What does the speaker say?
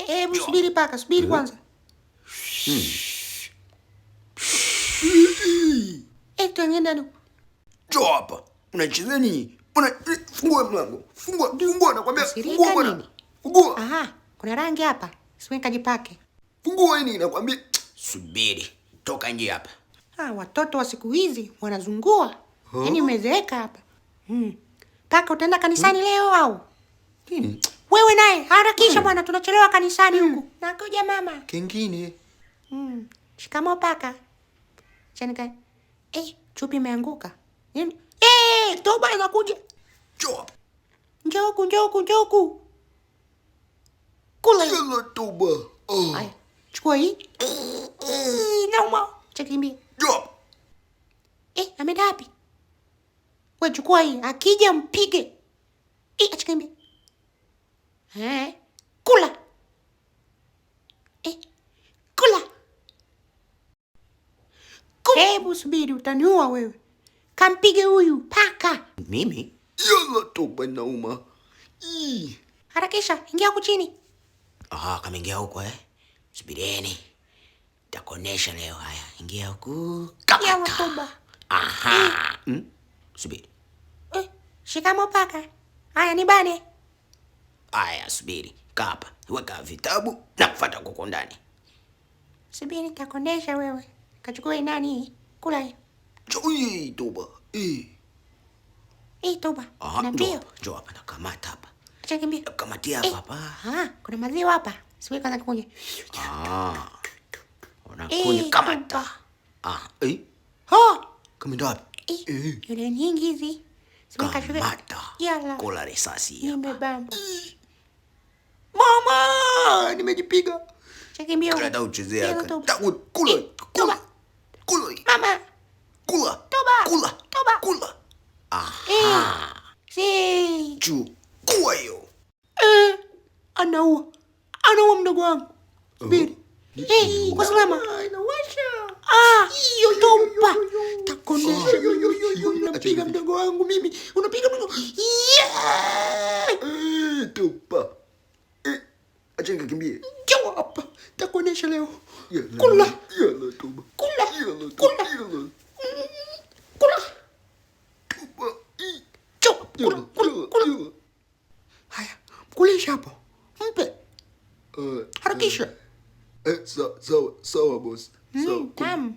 Hebu subiri paka, subiri kwanza. Tuingie ndani. Njoo hapa. Unacheza nini? Fungua mlango. Fungua nakwambia. Fungua bwana. Fungua. Aha, kuna rangi hapa. Siwe kajipake. Fungua hili nakwambia. Subiri. Toka nje hapa. Watoto wa siku hizi wanazungua. Yaani umezeeka hapa. Paka utaenda kanisani leo au? Wewe naye harakisha bwana, tunachelewa kanisani huku. Nakuja mama. Kingine. Shikamoo paka. Chanika. Chupi imeanguka. Nini? Toba inakuja. Njoo huku. Kula. Yalla Toba. Haya, chukua hii. Nauma. Chakimbia. Njoo. Ameenda wapi? Wewe chukua hii, akija mpige. Achakimbia. Kula. Kula. Hebu subiri, utaniua wewe. Kampige huyu paka. Mimi? Yalla Toba nauma. Harakisha, ingia huku chini. Kama ingia huko Subirieni. Nitakuonesha leo haya. Ingia huku. Yalla Toba. Subiri. Shikamoo paka. Haya nibane. Haya subiri. Kaa hapa. Weka vitabu na kufuata huko ndani. Subiri nitakuonesha wewe. Kachukua nani? Kula hii. Toba. Toba. Nambio. Njoo hapa nakamata hapa. Chakimbia. Kamatia hapa. Kuna maziwa hapa. Siwe kwanza kukunywa. Unakunywa kamata. Kama wapi? Yule nyingi hizi. Siwe kashuka. Kamata. Yalla. Kula risasi hapa. Nimebamba. Mama, nimejipiga. Chakimbia. Kula uchezea. Kula. Toba. Kula. Mama. Kula. Toba. Kula. Chukua hiyo. Anaua mdogo wangu. Subiri. Kwa salama. Toba. Takonesha mimi. Unapiga mdogo wangu mimi. Unapiga mdogo. Toba. Acha nikakimbie. Njoo hapa. Takonesha leo. Kula. Yalla Toba. Kula. Haya, mkulisha hapo. Mpe. Harakisha. Sawa boss. Tamu.